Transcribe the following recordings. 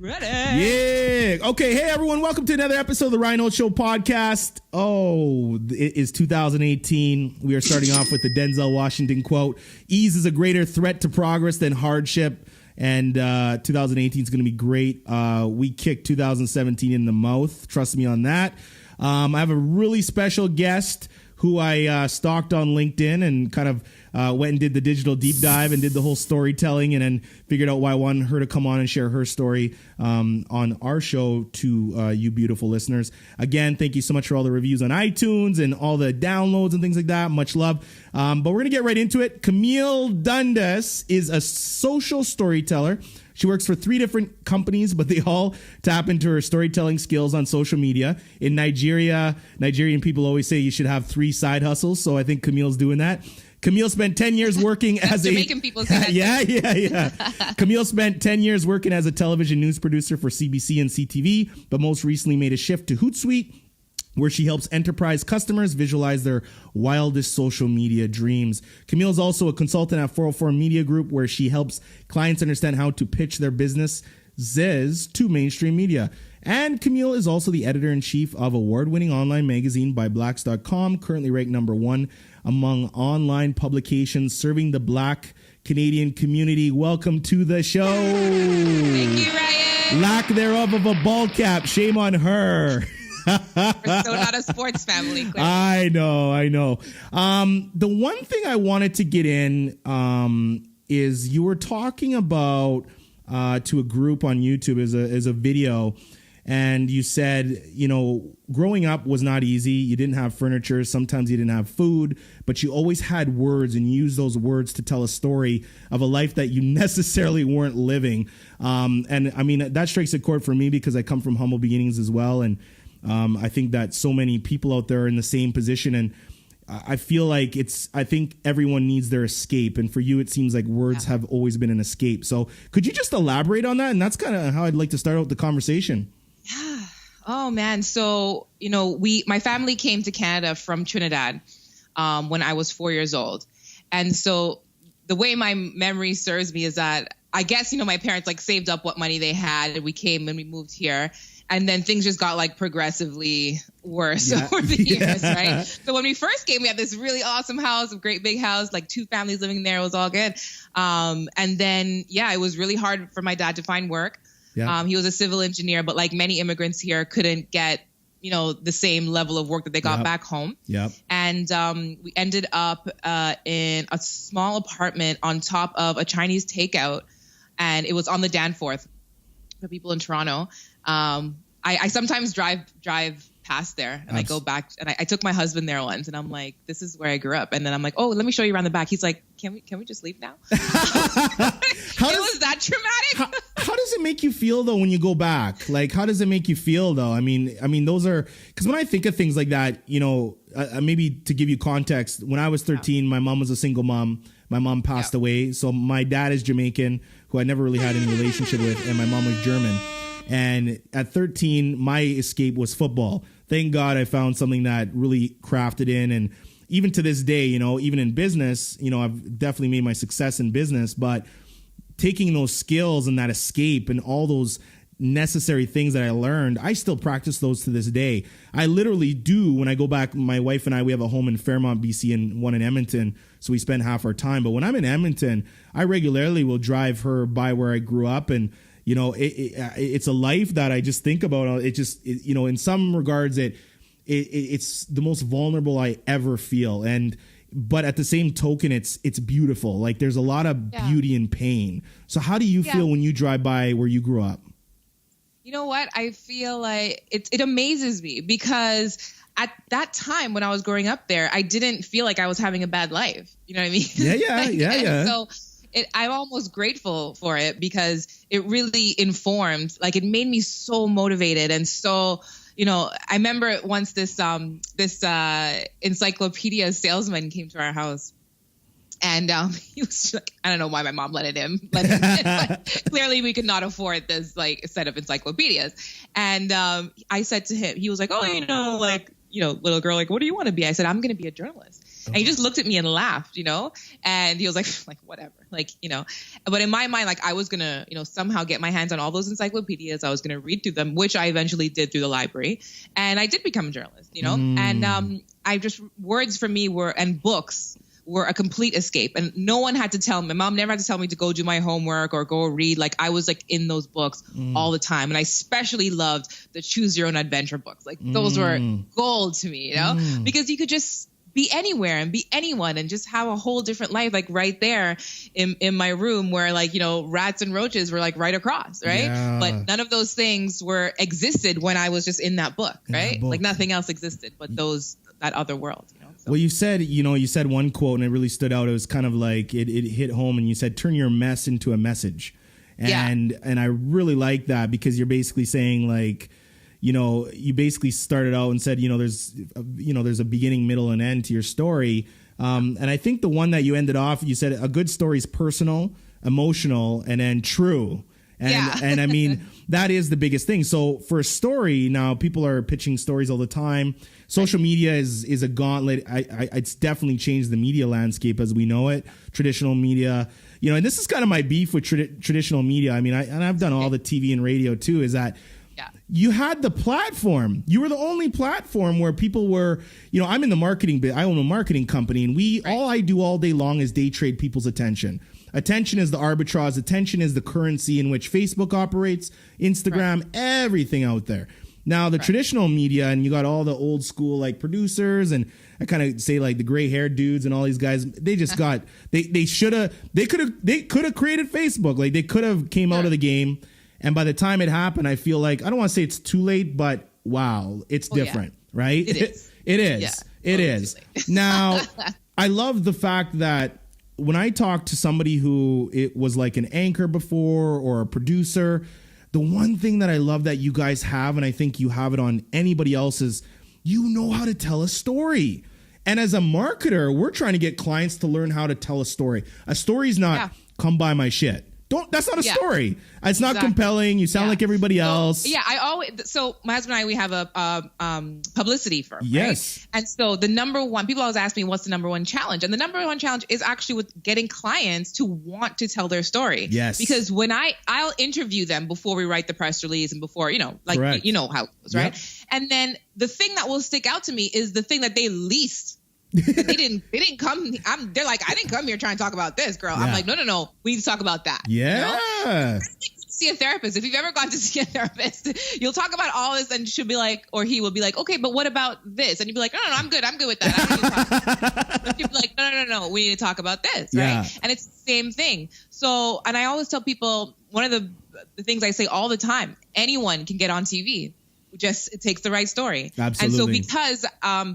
Ready. Yeah. Okay. Hey, everyone. Welcome to another episode of the Rhino Show podcast. Oh, it is 2018. We are starting off with the Denzel Washington quote. Ease is a greater threat to progress than hardship. And 2018 is going to be great. We kicked 2017 in the mouth. Trust me on that. I have a really special guest who I stalked on LinkedIn and kind of went and did the digital deep dive and did the whole storytelling and then figured out why I wanted her to come on and share her story on our show to you beautiful listeners. Again, thank you so much for all the reviews on iTunes and all the downloads and things like that. Much love. But we're going to get right into it. Camille Dundas is a social storyteller. She works for 3 different companies, but they all tap into her storytelling skills on social media. In Nigeria, Nigerian people always say you should have 3 side hustles. So I think Camille's doing that. Camille spent 10 years working as Jamaican people say that. Yeah. Camille spent 10 years working as a television news producer for CBC and CTV, but most recently made a shift to Hootsuite, where she helps enterprise customers visualize their wildest social media dreams. Camille is also a consultant at 404 Media Group, where she helps clients understand how to pitch their businesses to mainstream media. And Camille is also the editor-in-chief of award-winning online magazine ByBlacks.com, currently ranked number 1 among online publications serving the Black Canadian community. Welcome to the show. Thank you, Ryan. Lack thereof of a ball cap. Shame on her. We're still not a sports family. Clearly. I know. The one thing I wanted to get in is you were talking about to a group on YouTube as a video, and you said, growing up was not easy. You didn't have furniture. Sometimes you didn't have food, but you always had words and used those words to tell a story of a life that you necessarily weren't living. And I mean, that strikes a chord for me because I come from humble beginnings as well. And I think that so many people out there are in the same position, and I feel like I think everyone needs their escape. And for you, it seems like words have always been an escape. So could you just elaborate on that? And that's kind of how I'd like to start out the conversation. Yeah. Oh man. So, my family came to Canada from Trinidad when I was 4 years old. And so the way my memory serves me is that I guess, my parents saved up what money they had, and we came and we moved here. And then things just got progressively worse over the years, right? So when we first came, we had this really awesome house, a great big house, 2 families living there. It was all good. And then, it was really hard for my dad to find work. Yeah. He was a civil engineer, but like many immigrants here, couldn't get, the same level of work that they got back home. Yep. And we ended up in a small apartment on top of a Chinese takeout, and it was on the Danforth for people in Toronto. I sometimes drive past there, and I go back, and I took my husband there once, and I'm like, this is where I grew up. And then I'm like, oh, let me show you around the back. He's like, can we just leave now? It was that traumatic. How does it make you feel though when you go back? How does it make you feel though? I mean, those are, because when I think of things like that, maybe to give you context, when I was 13, my mom was a single mom. My mom passed away. So my dad is Jamaican, who I never really had any relationship with, and my mom was German. And at 13, my escape was football. Thank God I found something that really crafted in. And even to this day, even in business, I've definitely made my success in business. But taking those skills and that escape and all those necessary things that I learned, I still practice those to this day. I literally do. When I go back, my wife and I, we have a home in Fairmont, BC, and one in Edmonton. So we spend half our time. But when I'm in Edmonton, I regularly will drive her by where I grew up, and it's a life that I just think about. In some regards, it's the most vulnerable I ever feel. But at the same token, it's beautiful. There's a lot of beauty in pain. So how do you feel when you drive by where you grew up? You know what? I feel like it amazes me, because at that time when I was growing up there, I didn't feel like I was having a bad life. You know what I mean? Yeah. So I'm almost grateful for it, because it really informed, it made me so motivated. And so, I remember once this encyclopedia salesman came to our house, and he was like, I don't know why my mom let him in, but clearly we could not afford this set of encyclopedias. And I said to him, he was like, oh, little girl, what do you want to be? I said, I'm going to be a journalist. And he just looked at me and laughed, and he was like whatever, but in my mind, I was going to, somehow get my hands on all those encyclopedias. I was going to read through them, which I eventually did through the library. And I did become a journalist, and words for me and books were a complete escape. And no one had to tell me. My mom never had to tell me to go do my homework or go read. I was in those books all the time. And I especially loved the choose your own adventure books. Those were gold to me, because you could just be anywhere and be anyone and just have a whole different life, right there in my room where rats and roaches were right across. Right. Yeah. But none of those things existed when I was just in that book. Right. Nothing else existed but that other world. So. Well, you said one quote and it really stood out. It was kind of it hit home, and you said, turn your mess into a message. And I really like that, because you're basically saying you basically started out and said, there's a beginning, middle, and end to your story. And I think the one that you ended off, you said a good story is personal, emotional, and then true. And I mean, that is the biggest thing. So for a story, now people are pitching stories all the time. Social media is a gauntlet. It's definitely changed the media landscape as we know it. Traditional media, and this is kind of my beef with traditional media. I mean, I've done all the TV and radio too, is that you had the platform. You were the only platform where people were, I'm in the marketing bit. I own a marketing company, and all I do all day long is day trade people's attention. Attention is the arbitrage. Attention is the currency in which Facebook operates, Instagram, everything out there. Now, the traditional media, and you got all the old school producers, and I kind of say the gray haired dudes and all these guys, they just got, they could have created Facebook. They could have came out of the game. And by the time it happened, I feel I don't want to say it's too late, but wow, it's different, right? It is. It is. Yeah, it is. Now, I love the fact that when I talk to somebody who it was an anchor before or a producer, the one thing that I love that you guys have, and I think you have it on anybody else, is you know how to tell a story. And as a marketer, we're trying to get clients to learn how to tell a story. A story's not come buy my shit. That's not a story. It's not compelling. You sound like everybody else. So my husband and I, we have a publicity firm. Yes. Right? And so the number one, people always ask me, what's the number one challenge? And the number one challenge is actually with getting clients to want to tell their story. Yes. Because when I'll interview them before we write the press release and before, you know how it goes, right? Yep. And then the thing that will stick out to me is the thing that they least they didn't come. They're like, I didn't come here trying to talk about this, girl. Yeah. I'm like, no. We need to talk about that. Yeah. See a therapist. If you've ever gone to see a therapist, you'll talk about all this, and she'll be like, or he will be like, okay, but what about this? And you'll be like, no, I'm good with that. I don't need to talk about that. But you'll be like, no, we need to talk about this, right? And it's the same thing. So, and I always tell people, one of the things I say all the time, anyone can get on TV. It takes the right story. Absolutely. And so because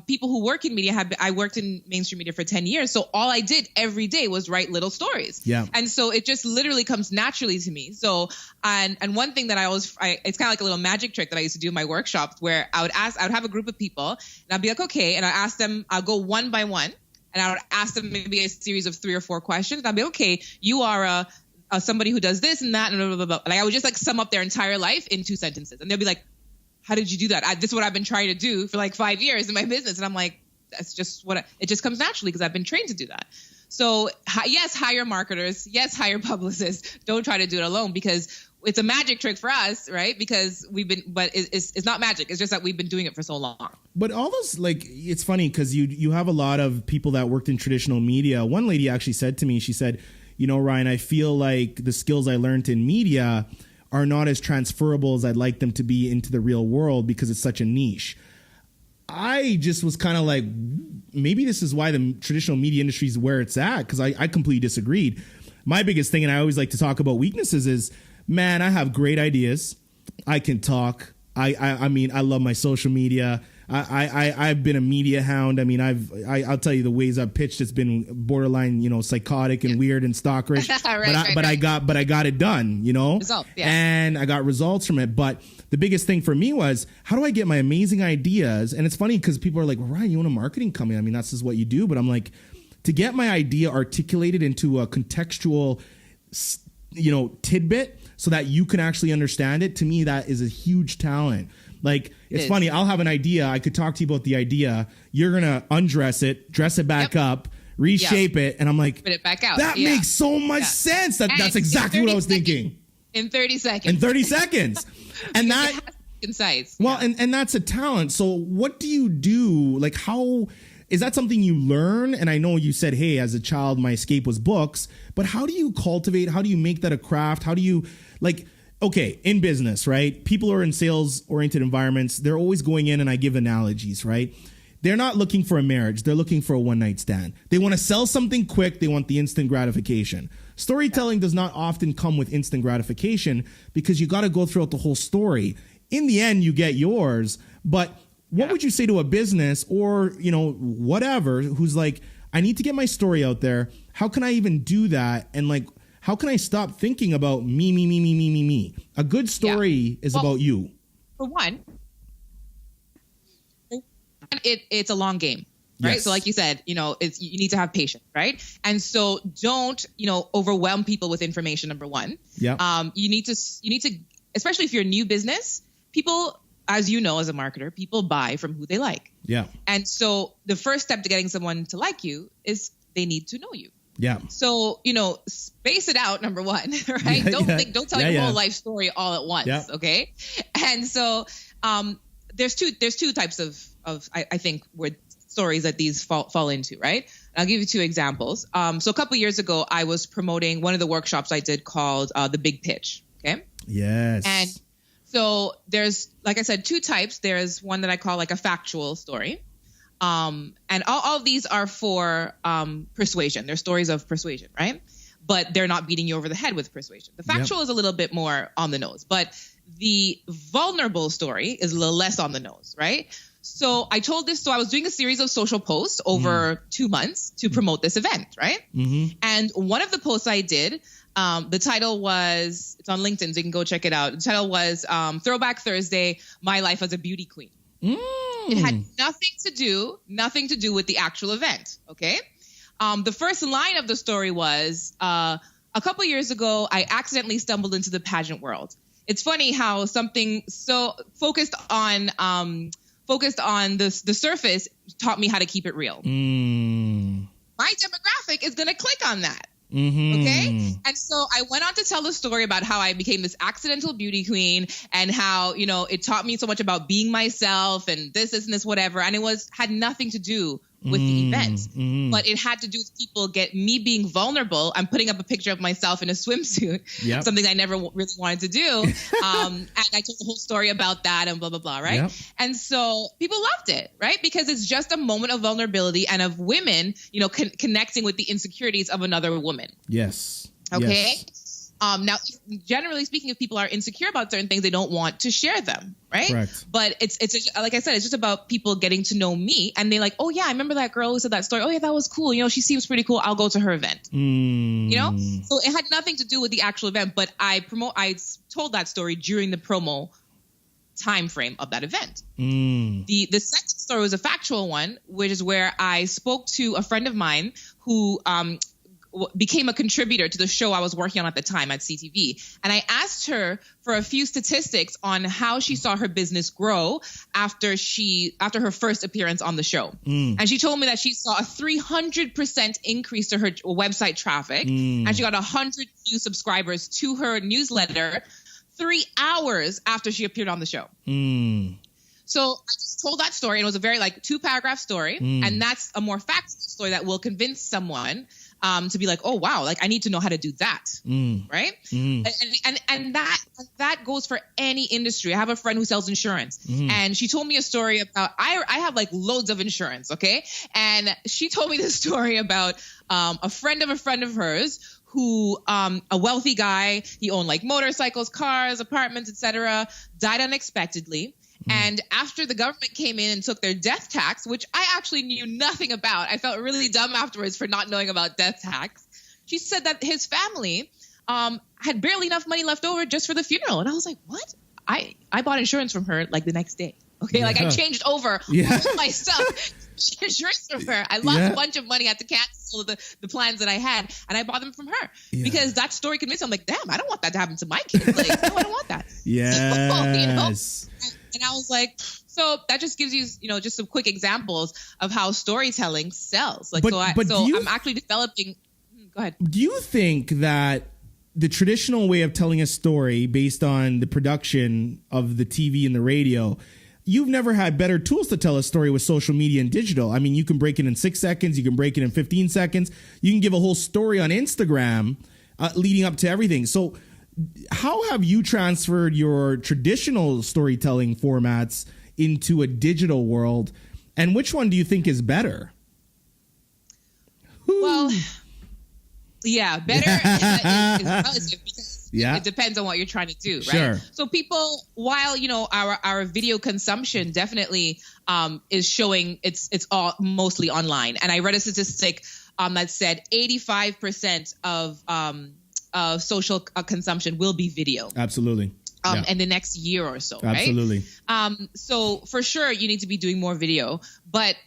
people who work in media I worked in mainstream media for 10 years. So all I did every day was write little stories. Yeah. And so it just literally comes naturally to me. So, and one thing that it's kind of like a little magic trick that I used to do in my workshops, where I would have a group of people, and I'd be like, okay. And I ask them, I'll go one by one, and I would ask them maybe a series of 3 or 4 questions. And I'd be okay, you are somebody who does this and that, and blah, blah, blah. I would just sum up their entire life in 2 sentences. And they'll be like, how did you do that? This is what I've been trying to do for 5 years in my business. And I'm like, that's just it just comes naturally because I've been trained to do that. So yes, hire marketers. Yes, hire publicists. Don't try to do it alone, because it's a magic trick for us, right? Because but it's not magic. It's just that we've been doing it for so long. But all those, it's funny because you have a lot of people that worked in traditional media. One lady actually said to me, she said, Ryan, I feel like the skills I learned in media are not as transferable as I'd like them to be into the real world because it's such a niche. I just was kind of like, maybe this is why the traditional media industry is where it's at, because I completely disagreed. My biggest thing, and I always like to talk about weaknesses, is, man, I have great ideas. I can talk. I mean, I love my social media. I've been a media hound. I mean, I'll tell you the ways I've pitched. It's been borderline, psychotic and weird and stalkerish. But I got it done. Results, and I got results from it. But the biggest thing for me was, how do I get my amazing ideas? And it's funny because people are like, well, Ryan, you own a marketing company. I mean, that's just what you do. But I'm like, to get my idea articulated into a contextual, tidbit so that you can actually understand it. To me, that is a huge talent. Like, it's funny. I'll have an idea. I could talk to you about the idea. You're going to undress it, dress it back up, reshape it. And I'm like, put it back out. That makes so much sense. That's exactly what I was thinking. In 30 seconds. In 30 seconds. And that concise. Well, and that's a talent. So what do you do? Like, how is that something you learn? And I know you said, hey, as a child, my escape was books, but how do you cultivate? How do you make that a craft? How do you, like, okay, in business, right? People are in sales oriented environments. They're always going in, and I give analogies, right? They're not looking for a marriage. They're looking for a one night stand. They want to sell something quick. They want the instant gratification. Storytelling does not often come with instant gratification because you got to go throughout the whole story. In the end, you get yours. But what would you say to a business or, you know, whatever, who's like, I need to get my story out there. How can I even do that? And like, how can I stop thinking about me? A good story is about you. For one, it's a long game, right? Yes. So like you said, you know, you need to have patience, right? And so don't, you know, overwhelm people with information, number one. Yeah. You need to, especially if you're a new business, people, as you know, as a marketer, people buy from who they like. Yeah. And so the first step to getting someone to like you is they need to know you. Yeah. So, you know, space it out, number one, right? Don't tell your whole life story all at once. Okay. And so, there's two types of I think where stories that these fall into, right? And I'll give you two examples. So a couple years ago, I was promoting one of the workshops I did called The Big Pitch. Okay. Yes. And so there's, like I said, two types. There's one that I call like a factual story. And all of these are for persuasion. They're stories of persuasion, right? But they're not beating you over the head with persuasion. The factual is a little bit more on the nose, but the vulnerable story is a little less on the nose, right? So I told this, so I was doing a series of social posts over 2 months to promote this event, right? Mm-hmm. And one of the posts I did, the title was, it's on LinkedIn, so you can go check it out. The title was Throwback Thursday, My Life as a Beauty Queen. It had nothing to do with the actual event, okay? The first line of the story was, a couple years ago, I accidentally stumbled into the pageant world. It's funny how something so focused on the surface taught me how to keep it real. My demographic is going to click on that. Mm-hmm. Okay. And so I went on to tell the story about how I became this accidental beauty queen and how, you know, it taught me so much about being myself and this, and this, whatever. And it had nothing to do with the event, but it had to do with people get me being vulnerable. I'm putting up a picture of myself in a swimsuit, something I never really wanted to do. And I told the whole story about that and blah, blah, blah. Right. Yep. And so people loved it, right? Because it's just a moment of vulnerability and of women, you know, connecting with the insecurities of another woman. Yes. Okay. Yes. Now, generally speaking, if people are insecure about certain things, they don't want to share them, right? Correct. But it's like I said, it's just about people getting to know me, and they're like, oh yeah, I remember that girl who said that story. Oh yeah, that was cool. You know, she seems pretty cool. I'll go to her event. You know, so it had nothing to do with the actual event, but I told that story during the promo time frame of that event. The second story was a factual one, which is where I spoke to a friend of mine who became a contributor to the show I was working on at the time at CTV. And I asked her for a few statistics on how she saw her business grow after her first appearance on the show. And she told me that she saw a 300% increase to her website traffic. And she got 100 new subscribers to her newsletter 3 hours after she appeared on the show. So I just told that story, and it was a very 2-paragraph story. And that's a more factual story that will convince someone to be like, oh wow, I need to know how to do that, right? And that goes for any industry. I have a friend who sells insurance, and she told me a story about I have loads of insurance, okay? And she told me this story about a friend of hers who a wealthy guy, he owned motorcycles, cars, apartments, etc., died unexpectedly. And after the government came in and took their death tax, which I actually knew nothing about, I felt really dumb afterwards for not knowing about death tax. She said that his family had barely enough money left over just for the funeral. And I was like, what? I bought insurance from her the next day. Okay, I changed over all my stuff. Insurance from her. I lost a bunch of money. I had to cancel the plans that I had, and I bought them from her because that story convinced me. I'm like, damn, I don't want that to happen to my kids. No, I don't want that. Yes. And I was like, so that just gives you, just some quick examples of how storytelling sells. Like, I'm actually developing. Go ahead. Do you think that the traditional way of telling a story based on the production of the TV and the radio, you've never had better tools to tell a story with social media and digital? I mean, you can break it in 6 seconds. You can break it in 15 seconds. You can give a whole story on Instagram leading up to everything. So how have you transferred your traditional storytelling formats into a digital world? And which one do you think is better? Well, yeah, better is relative because it depends on what you're trying to do, right? Sure. So people, while our video consumption definitely is showing it's all mostly online, and I read a statistic that said 85% of social consumption will be video. Absolutely. In the next year or so, right? Absolutely. So for sure, you need to be doing more video, but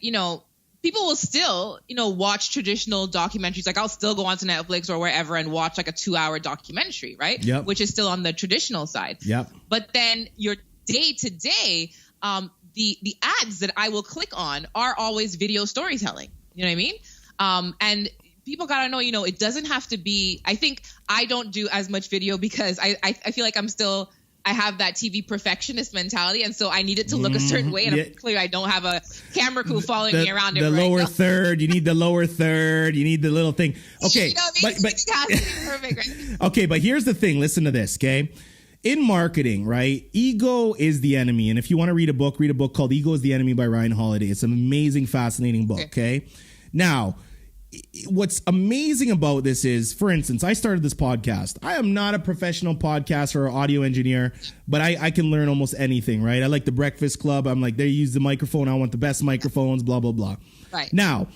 people will still, watch traditional documentaries. Like I'll still go onto Netflix or wherever and watch like a 2-hour documentary, right? Yep. Which is still on the traditional side. Yep. But then your day to day, the ads that I will click on are always video storytelling. You know what I mean? And people gotta know, it doesn't have to be. I think I don't do as much video because I feel like I have that TV perfectionist mentality, and so I need it to look a certain way, and clearly I don't have a camera crew following me around. The lower third, you need the lower third, you need the little thing. Okay, but it has to be perfect, right? Okay, but here's the thing. Listen to this, okay? In marketing, right? Ego is the enemy, and if you want to read a book called "Ego is the Enemy" by Ryan Holiday. It's an amazing, fascinating book. Okay, now, what's amazing about this is, for instance, I started this podcast. I am not a professional podcaster or audio engineer, but I can learn almost anything, right? I like the Breakfast Club. I'm like, they use the microphone. I want the best microphones, blah, blah, blah. Right. Now,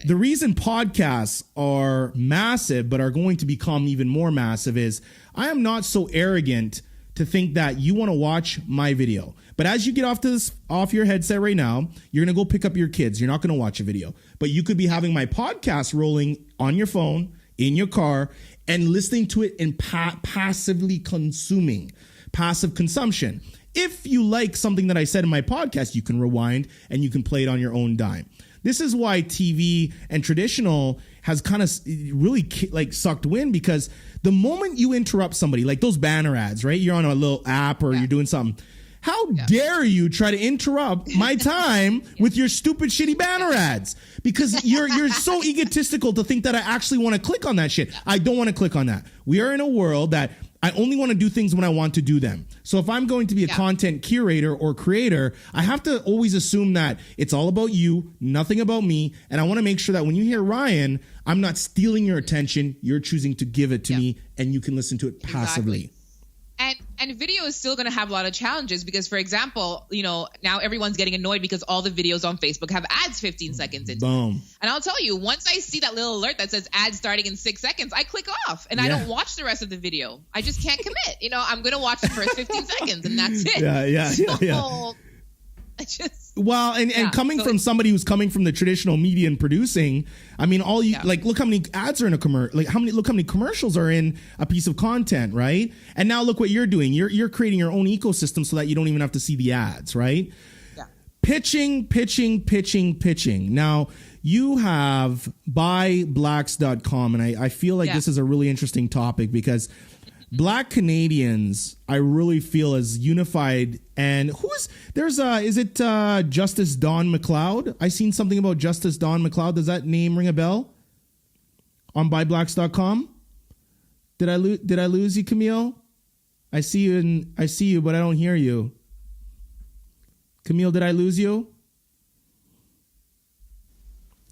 the reason podcasts are massive, but are going to become even more massive is I am not so arrogant to think that you want to watch my video. But as you get off your headset right now, you're going to go pick up your kids. You're not going to watch a video. But you could be having my podcast rolling on your phone, in your car, and listening to it and passively consuming. Passive consumption. If you like something that I said in my podcast, you can rewind and you can play it on your own dime. This is why TV and traditional has kind of really like sucked wind, because the moment you interrupt somebody, like those banner ads, right? You're on a little app or you're doing something. How dare you try to interrupt my time with your stupid, shitty banner ads? Because you're so egotistical to think that I actually want to click on that shit. I don't want to click on that. We are in a world that I only want to do things when I want to do them. So if I'm going to be a content curator or creator, I have to always assume that it's all about you, nothing about me. And I want to make sure that when you hear Ryan, I'm not stealing your attention. You're choosing to give it to me, and you can listen to it passively. Exactly. And video is still going to have a lot of challenges because, for example, now everyone's getting annoyed because all the videos on Facebook have ads 15 seconds into. Boom. And I'll tell you, once I see that little alert that says ads starting in 6 seconds, I click off and I don't watch the rest of the video. I just can't commit. I'm going to watch the first 15 seconds and that's it. Yeah. And coming from somebody who's coming from the traditional media and producing, I mean, look how many ads are in a commercial, look how many commercials are in a piece of content, right? And now look what you're doing. You're creating your own ecosystem so that you don't even have to see the ads, right? Yeah. Pitching. Now you have ByBlacks.com, and I feel like this is a really interesting topic because Black Canadians, I really feel, is unified. And is it Justice Dawn McLeod? I seen something about Justice Dawn McLeod. Does that name ring a bell? On ByBlacks.com? Did I lose you, Camille? I see you, but I don't hear you. Camille, did I lose you?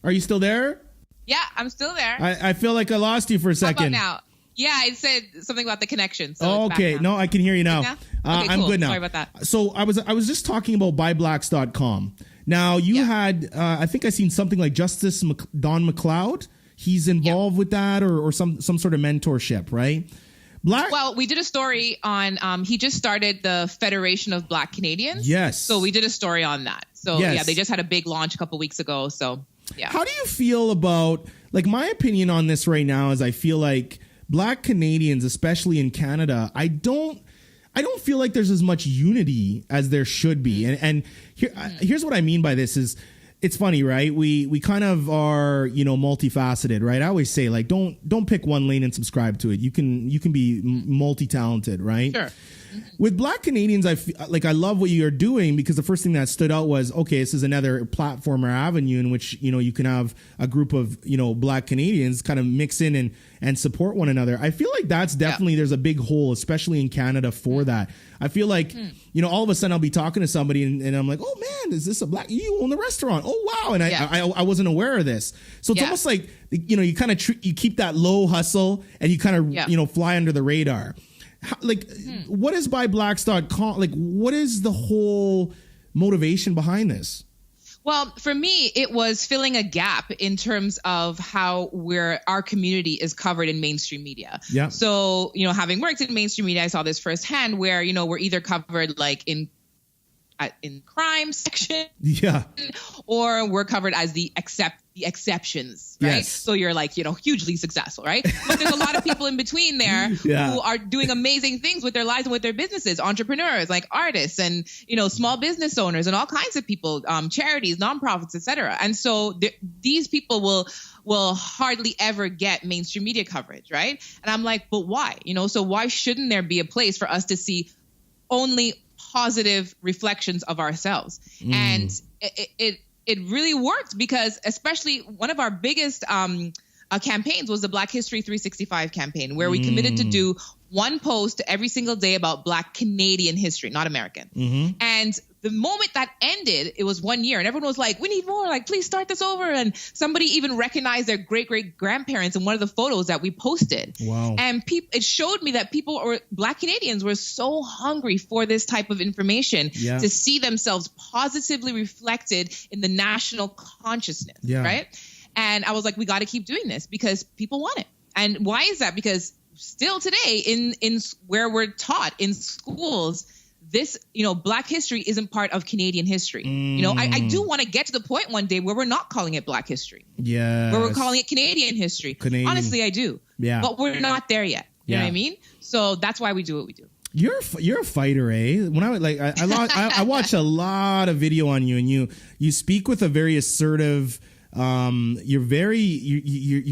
Are you still there? Yeah, I'm still there. I feel like I lost you for a second. How about now? Yeah, it said something about the connection. So okay. No, I can hear you now. Okay, I'm cool. good now. Sorry about that. So I was just talking about ByBlacks.com. Now you had, I think I seen something like Justice Don McLeod. He's involved with that or some sort of mentorship, right? Well, we did a story on, he just started the Federation of Black Canadians. Yes. So we did a story on that. So they just had a big launch a couple weeks ago. So yeah. How do you feel about, my opinion on this right now is I feel like Black Canadians, especially in Canada, I I don't feel like there's as much unity as there should be. And here's what I mean by this is, it's funny, right? We kind of are, multifaceted, right? I always say, like, don't pick one lane and subscribe to it. You can be multi-talented, right? Sure. With Black Canadians, I love what you're doing, because the first thing that stood out was, okay, this is another platform or avenue in which, you can have a group of, Black Canadians kind of mix in and support one another. I feel like that's definitely, there's a big hole, especially in Canada, for that. I feel like, all of a sudden I'll be talking to somebody and I'm like, oh man, is this a Black, you own the restaurant? Oh wow. And I wasn't aware of this. So it's almost like, you kind of you keep that low hustle and you kind of, fly under the radar. What is ByBlacks.com? Like, what is the whole motivation behind this? Well, for me, it was filling a gap in terms of how our community is covered in mainstream media. Yeah. So, having worked in mainstream media, I saw this firsthand where, we're either covered like in crime section, or we're covered as the exceptions, right? Yes. So you're like, hugely successful, right? But there's a lot of people in between there who are doing amazing things with their lives and with their businesses, entrepreneurs, like artists and, small business owners and all kinds of people, charities, nonprofits, etc. And so these people will hardly ever get mainstream media coverage, right? And I'm like, but why? So why shouldn't there be a place for us to see only positive reflections of ourselves? And it really worked, because especially one of our biggest campaigns was the Black History 365 campaign, where we committed to do one post every single day about Black Canadian history, not American. And the moment that ended, it was 1 year, and everyone was like, we need more, like, please start this over. And somebody even recognized their great-great-grandparents in one of the photos that we posted. Wow. And it showed me that Black Canadians were so hungry for this type of information to see themselves positively reflected in the national consciousness, right? And I was like, we got to keep doing this because people want it. And why is that? Because still today in where we're taught in schools, this, Black history isn't part of Canadian history. I do want to get to the point one day where we're not calling it Black history. Yeah. Where we're calling it Canadian history. Honestly, I do. Yeah. But we're not there yet. You know what I mean? So that's why we do what we do. You're a fighter, eh? When I watch a lot of video on you, and you speak with a very assertive. You're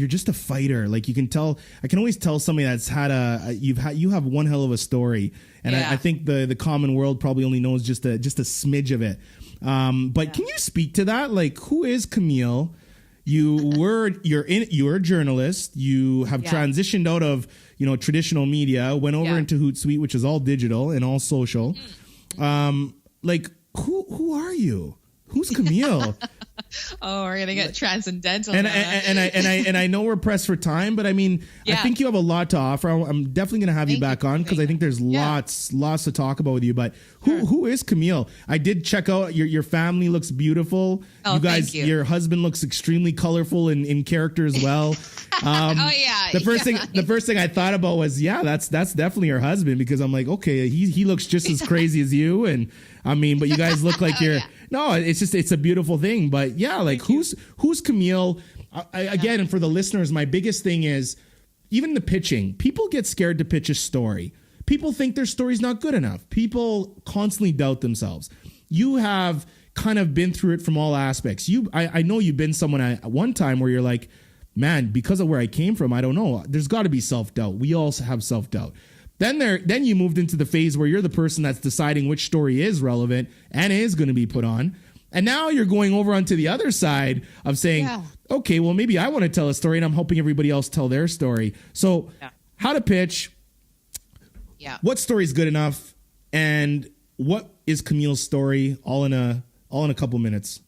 just a fighter. Like, you can tell. I can always tell somebody that's you have one hell of a story, and I think the common world probably only knows just a smidge of it. But can you speak to that? Like, who is Camille? You're a journalist. You have transitioned out of traditional media, went over into Hootsuite, which is all digital and all social. Like, who are you? Who's Camille? Oh, we're gonna get transcendental. And I know we're pressed for time, but I mean, I think you have a lot to offer. I'm definitely gonna have you back on, because I think there's lots to talk about with you. But who is Camille? I did check out your family looks beautiful. Oh, you guys, thank you. Your husband looks extremely colorful in character as well. The first thing I thought about was, that's definitely her husband, because I'm like, okay, he looks just as crazy as you, and I mean, but you guys look like you're. No, it's a beautiful thing. But who's Camille? Again, and for the listeners, my biggest thing is, even the pitching. People get scared to pitch a story. People think their story's not good enough. People constantly doubt themselves. You have kind of been through it from all aspects. I know you've been someone at one time where you're like, man, because of where I came from, I don't know. There's got to be self-doubt. We all have self-doubt. Then you moved into the phase where you're the person that's deciding which story is relevant and is going to be put on. And now you're going over onto the other side of saying, okay, well, maybe I want to tell a story, and I'm helping everybody else tell their story. So how to pitch, what story is good enough, and what is Camille's story, all in a couple minutes.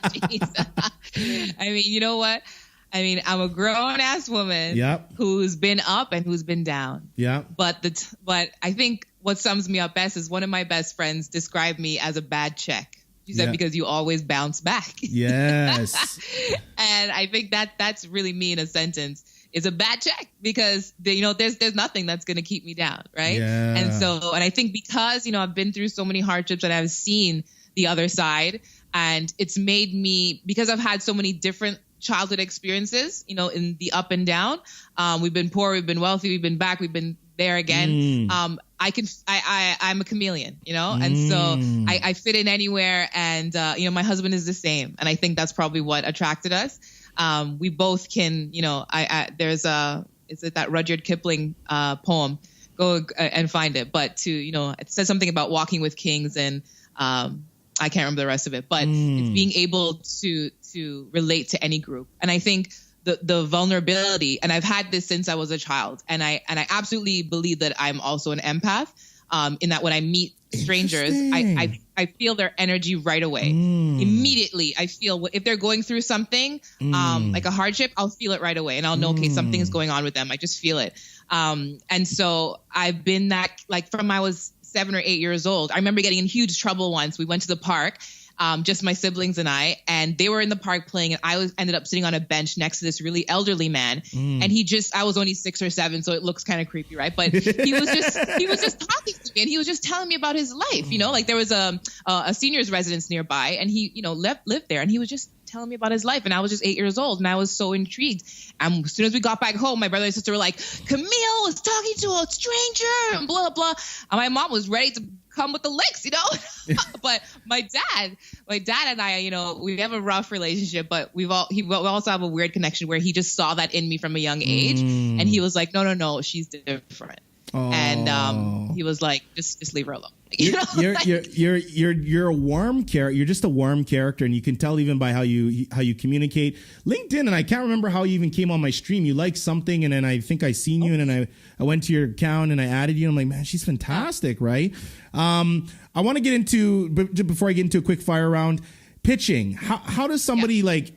Jeez. I mean, you know what? I mean, I'm a grown-ass woman who's been up and who's been down. Yeah. But I think what sums me up best is one of my best friends described me as a bad check. She said, because you always bounce back. Yes. And I think that's really me in a sentence. Is a bad check, because there's nothing that's going to keep me down, right? Yeah. And I think because I've been through so many hardships and I've seen the other side, and it's made me, because I've had so many different childhood experiences, in the up and down. We've been poor, we've been wealthy, we've been back, we've been there again. I'm a chameleon, and so I fit in anywhere. And, my husband is the same. And I think that's probably what attracted us. We both can, there's is it that Rudyard Kipling poem? Go and find it. But it says something about walking with kings, and I can't remember the rest of it. But it's being able to relate to any group. And I think the vulnerability, and I've had this since I was a child, and I absolutely believe that I'm also an empath. In that when I meet strangers, I feel their energy right away. Immediately, I feel if they're going through something like a hardship, I'll feel it right away, and I'll know, okay, something is going on with them. I just feel it. And so I've been that, like, from I was 7 or 8 years old. I remember getting in huge trouble once. We went to the park, just my siblings and I, and they were in the park playing, and I ended up sitting on a bench next to this really elderly man. And I was only 6 or 7, so it looks kind of creepy, right? But he was just talking to me, and he was just telling me about his life, like there was a senior's residence nearby, and he, lived there, and he was just telling me about his life, and I was just 8 years old, and I was so intrigued. And as soon as we got back home, my brother and sister were like, Camille was talking to a stranger, and blah, blah. And my mom was ready to come with the licks, But my dad and I, we have a rough relationship, but we also have a weird connection where he just saw that in me from a young age, and he was like, no, she's different. And he was like, just leave her alone. You're a warm character. You're just a warm character, and you can tell even by how you communicate. LinkedIn, and I can't remember how you even came on my stream. You liked something, and then I think I seen you, and then I went to your account and I added you. I'm like, man, she's fantastic, right? I want to get into, before I get into a quick fire round, pitching. How does somebody like,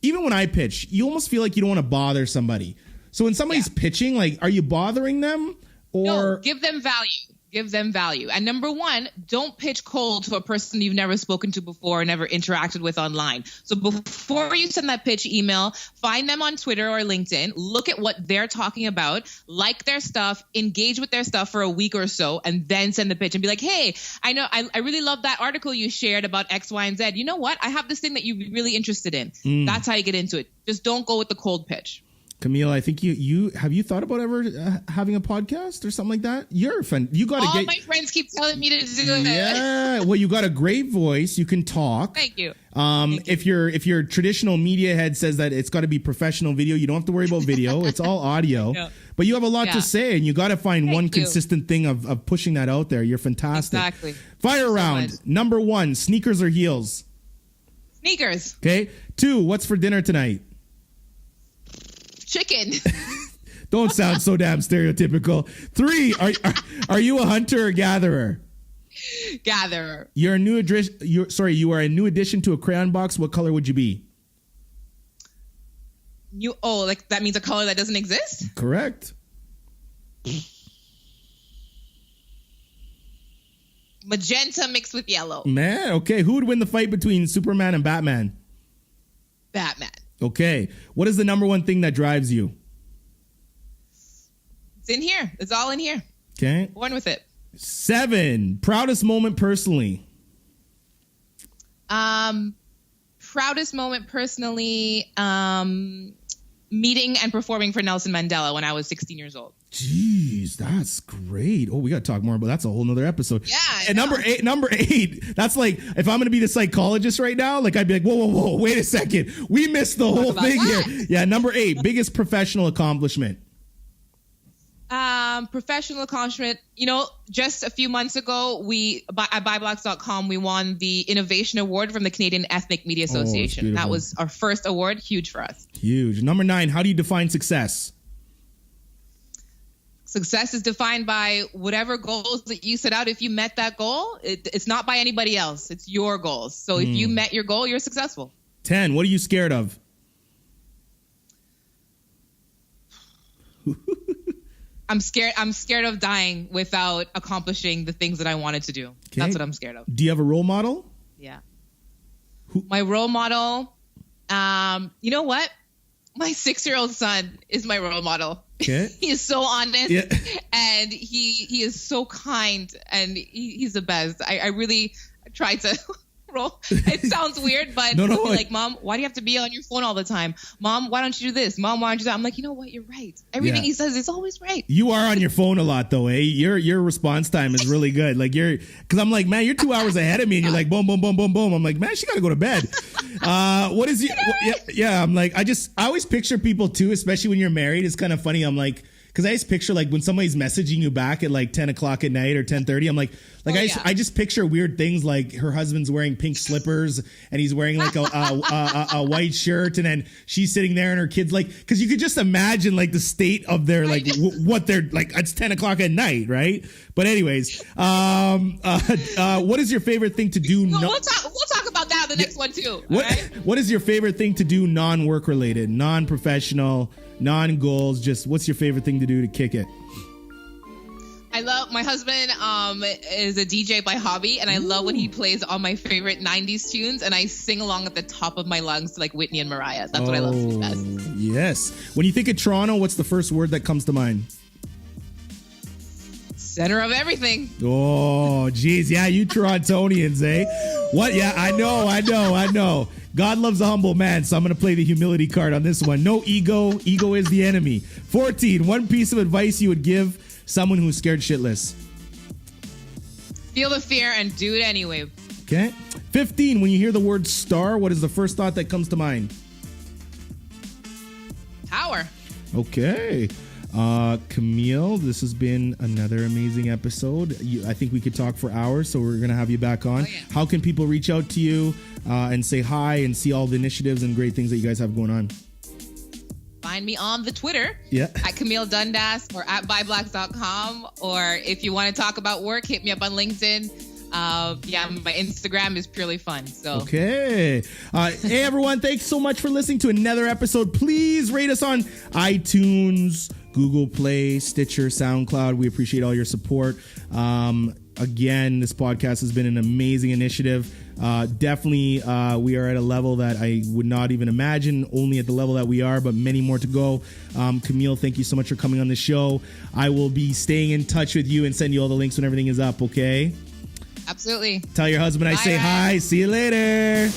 even when I pitch, you almost feel like you don't want to bother somebody. So when somebody's pitching, like, are you bothering them? Or no, give them value. Give them value. And number one, don't pitch cold to a person you've never spoken to before or never interacted with online. So before you send that pitch email, find them on Twitter or LinkedIn, look at what they're talking about, like their stuff, engage with their stuff for a week or so, and then send the pitch and be like, hey, I know I really love that article you shared about X, Y, and Z. You know what? I have this thing that you'd be really interested in. That's how you get into it. Just don't go with the cold pitch. Camille, I think you have you thought about ever having a podcast or something like that? You're a fan. You got to all my friends keep telling me to do it. Yeah, well, you got a great voice. You can talk. Thank you. If your traditional media head says that it's got to be professional video, you don't have to worry about video. It's all audio. No. But you have a lot to say, and you got to find one consistent thing of pushing that out there. You're fantastic. Exactly. Fire round. Number 1, sneakers or heels? Sneakers. Okay. 2, what's for dinner tonight? Chicken. Don't sound so damn stereotypical. 3, are you a hunter or gatherer? Gatherer. You're a new addition. You are a new addition to a crayon box. What color would you be? Like that means a color that doesn't exist? Correct. Magenta mixed with yellow. Man, okay. Who would win the fight between Superman and Batman? Batman. Okay. What is the number 1 thing that drives you? It's in here. It's all in here. Okay. Born with it. 7, proudest moment personally. Proudest moment personally, meeting and performing for Nelson Mandela when I was 16 years old. Jeez, that's great. Oh, we got to talk more about that's a whole nother episode. Yeah. And number eight, that's like, if I'm going to be the psychologist right now, like I'd be like, whoa, wait a second. We missed the whole thing here. Yeah. Number 8, biggest professional accomplishment. Professional accomplishment, just a few months ago, at ByBlacks.com, we won the Innovation Award from the Canadian Ethnic Media Association. That was our first award. Huge for us. Huge. Number 9, how do you define success? Success is defined by whatever goals that you set out. If you met that goal, it's not by anybody else. It's your goals. So if you met your goal, you're successful. 10, what are you scared of? I'm scared of dying without accomplishing the things that I wanted to do. Okay. That's what I'm scared of. Do you have a role model? Yeah. My role model, you know what? My 6-year-old son is my role model. Okay. He is so honest, and he is so kind, and he's the best. I really try to roll. It sounds weird, but no, he'll be like, Mom, why do you have to be on your phone all the time? Mom, why don't you do this? Mom, why don't you do that? I'm like, you know what? You're right. Everything he says is always right. You are on your phone a lot though, eh? Your response time is really good. Like because I'm like, man, you're 2 hours ahead of me, and you're like, boom, boom, boom, boom, boom. I'm like, man, she got to go to bed. What is your? Yeah, I'm like, I always picture people too, especially when you're married. It's kind of funny. I'm like, because I just picture like when somebody's messaging you back at like 10 o'clock at night or 10:30, I'm like I just picture weird things like her husband's wearing pink slippers and he's wearing like a white shirt, and then she's sitting there and her kids like, because you could just imagine like the state of their like what they're like. It's 10 o'clock at night, right? But anyways, what is your favorite thing to do? We'll talk about that in the next one too. What is your favorite thing to do non-work related, non-professional, non-goals? Just what's your favorite thing to do to kick it? I love my husband is a DJ by hobby, and I love when he plays all my favorite 90s tunes, and I sing along at the top of my lungs to like Whitney and Mariah. That's what I love the best. Yes. When you think of Toronto, what's the first word that comes to mind? Center of everything. Oh, geez. Yeah, you Torontonians, eh? What? Yeah, I know. God loves a humble man, so I'm going to play the humility card on this one. No ego. Ego is the enemy. 14. One piece of advice you would give someone who's scared shitless. Feel the fear and do it anyway. Okay. 15. When you hear the word star, what is the first thought that comes to mind? Power. Okay. Camille, this has been another amazing episode. I think we could talk for hours, so we're going to have you back on. How can people reach out to you and say hi and see all the initiatives and great things that you guys have going on? Find me on the Twitter at Camille Dundas or at ByBlacks.com. Or if you want to talk about work, hit me up on LinkedIn. My Instagram is purely fun. So okay. Hey everyone, thanks so much for listening to another episode. Please rate us on iTunes, Google Play, Stitcher, SoundCloud. We appreciate all your support. Again, this podcast has been an amazing initiative. Definitely, we are at a level that I would not even imagine, only at the level that we are, but many more to go. Camille, thank you so much for coming on the show. I will be staying in touch with you and send you all the links when everything is up, okay? Absolutely. Tell your husband I say hi. See you later.